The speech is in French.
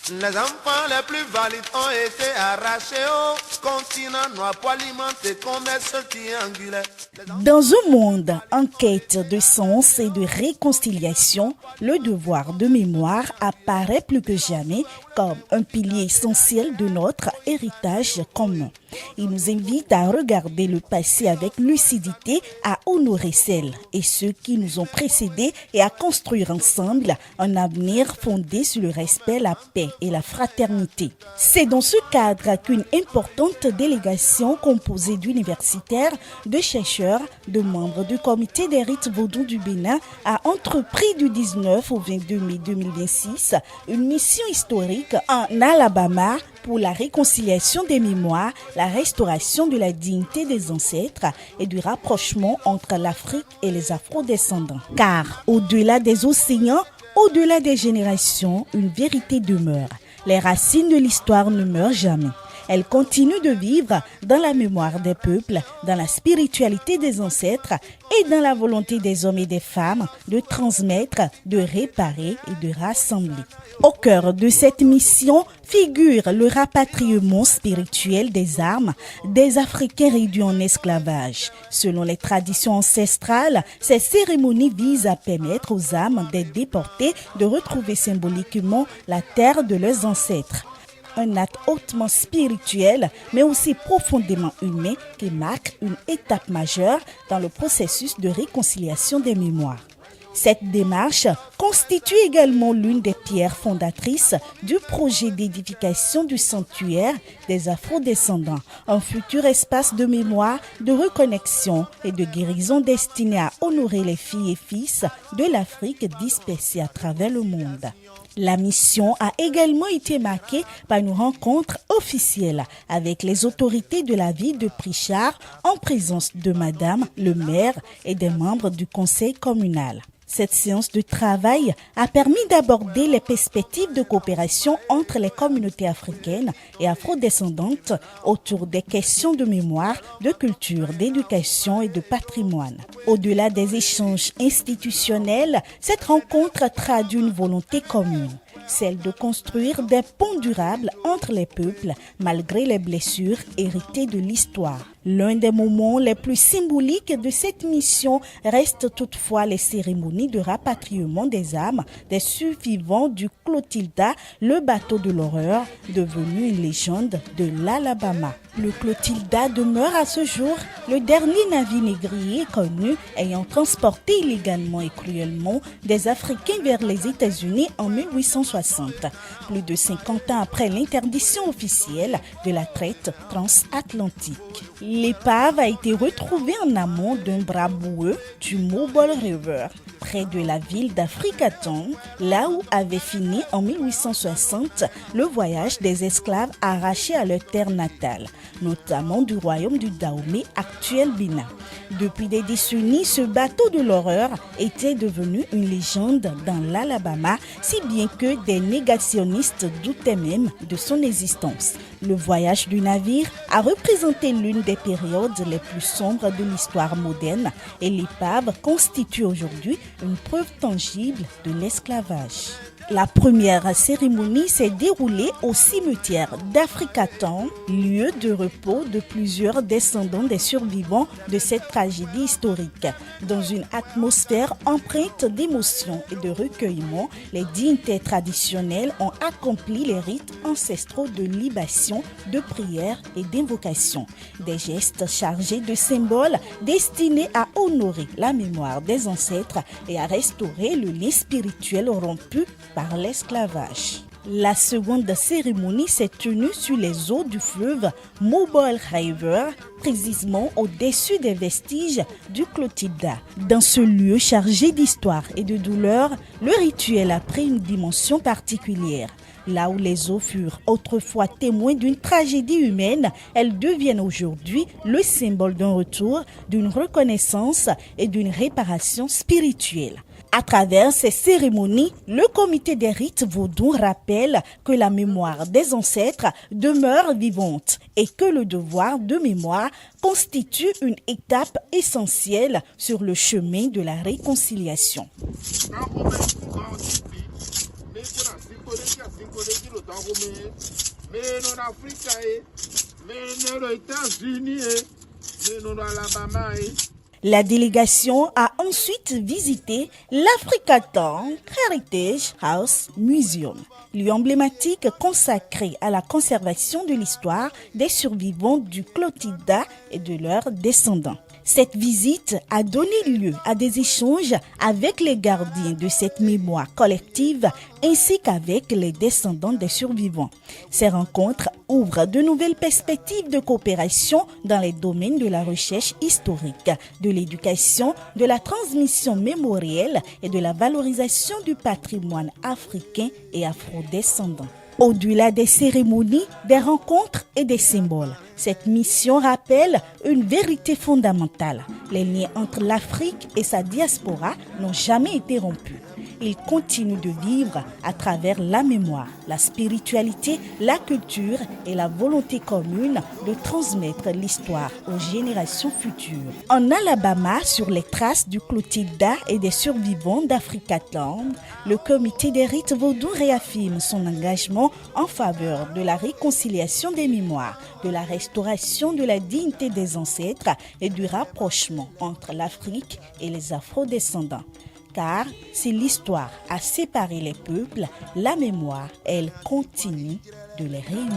Les enfants les plus valides ont été arrachés au continent noir pour alimenter commerce triangulaire. Dans un monde en quête de sens et de réconciliation, le devoir de mémoire apparaît plus que jamais comme un pilier essentiel de notre héritage commun. Il nous invite à regarder le passé avec lucidité, à honorer celles et ceux qui nous ont précédés et à construire ensemble un avenir fondé sur le respect, la paix et la fraternité. C'est dans ce cadre qu'une importante délégation composée d'universitaires, de chercheurs, de membres du comité des rites vaudous du Bénin a entrepris du 19 au 22 mai 2026 une mission historique en Alabama pour la réconciliation des mémoires, la restauration de la dignité des ancêtres et du rapprochement entre l'Afrique et les afro-descendants. Car au-delà des océans, au-delà des générations, une vérité demeure. Les racines de l'histoire ne meurent jamais. Elles continuent de vivre dans la mémoire des peuples, dans la spiritualité des ancêtres et dans la volonté des hommes et des femmes de transmettre, de réparer et de rassembler. Au cœur de cette mission figure le rapatriement spirituel des âmes des Africains réduits en esclavage. Selon les traditions ancestrales, ces cérémonies visent à permettre aux âmes des déportés de retrouver symboliquement la terre de leurs ancêtres. Un acte hautement spirituel, mais aussi profondément humain qui marque une étape majeure dans le processus de réconciliation des mémoires. Cette démarche constitue également l'une des pierres fondatrices du projet d'édification du sanctuaire des Afro-descendants, un futur espace de mémoire, de reconnexion et de guérison destiné à honorer les filles et fils de l'Afrique dispersés à travers le monde. La mission a également été marquée par une rencontre officielle avec les autorités de la ville de Prichard en présence de Madame le maire et des membres du conseil communal. Cette séance de travail a permis d'aborder les perspectives de coopération entre les communautés africaines et afrodescendantes autour des questions de mémoire, de culture, d'éducation et de patrimoine. Au-delà des échanges institutionnels, cette rencontre traduit une volonté commune, celle de construire des ponts durables entre les peuples malgré les blessures héritées de l'histoire. L'un des moments les plus symboliques de cette mission reste toutefois les cérémonies de rapatriement des âmes des survivants du Clotilda, le bateau de l'horreur, devenu une légende de l'Alabama. Le Clotilda demeure à ce jour le dernier navire négrier connu ayant transporté illégalement et cruellement des Africains vers les États-Unis en 1860, plus de 50 ans après l'interdiction officielle de la traite transatlantique. L'épave a été retrouvée en amont d'un bras boueux du Mobile River, près de la ville d'Africatown, là où avait fini en 1860 le voyage des esclaves arrachés à leur terre natale, notamment du royaume du Dahomey, actuel Bénin. Depuis des décennies, ce bateau de l'horreur était devenu une légende dans l'Alabama, si bien que des négationnistes doutaient même de son existence. Le voyage du navire a représenté l'une des périodes les plus sombres de l'histoire moderne et l'épave constitue aujourd'hui une preuve tangible de l'esclavage. La première cérémonie s'est déroulée au cimetière d'Africatown, lieu de repos de plusieurs descendants des survivants de cette tragédie historique. Dans une atmosphère empreinte d'émotion et de recueillement, les dignitaires traditionnels ont accompli les rites ancestraux de libation, de prière et d'invocation. Des gestes chargés de symboles destinés à honorer la mémoire des ancêtres et à restaurer le lien spirituel rompu par l'esclavage. La seconde cérémonie s'est tenue sur les eaux du fleuve Mobile River, précisément au-dessus des vestiges du Clotilda. Dans ce lieu chargé d'histoire et de douleur, le rituel a pris une dimension particulière. Là où les eaux furent autrefois témoins d'une tragédie humaine, elles deviennent aujourd'hui le symbole d'un retour, d'une reconnaissance et d'une réparation spirituelle. À travers ces cérémonies, le comité des rites vaudous rappelle que la mémoire des ancêtres demeure vivante et que le devoir de mémoire constitue une étape essentielle sur le chemin de la réconciliation. La délégation a ensuite visité l'Africaton Heritage House Museum, lieu emblématique consacré à la conservation de l'histoire des survivants du Clotilda et de leurs descendants. Cette visite a donné lieu à des échanges avec les gardiens de cette mémoire collective ainsi qu'avec les descendants des survivants. Ces rencontres ouvrent de nouvelles perspectives de coopération dans les domaines de la recherche historique, de l'éducation, de la transmission mémorielle et de la valorisation du patrimoine africain et afro-descendant. Au-delà des cérémonies, des rencontres et des symboles, cette mission rappelle une vérité fondamentale. Les liens entre l'Afrique et sa diaspora n'ont jamais été rompus. Ils continuent de vivre à travers la mémoire, la spiritualité, la culture et la volonté commune de transmettre l'histoire aux générations futures. En Alabama, sur les traces du Clotilda et des survivants d'Africaton, le comité des rites vaudous réaffirme son engagement en faveur de la réconciliation des mémoires, de la restauration de la dignité des ancêtres et du rapprochement entre l'Afrique et les afro-descendants. Car si l'histoire a séparé les peuples, la mémoire, elle, continue de les réunir.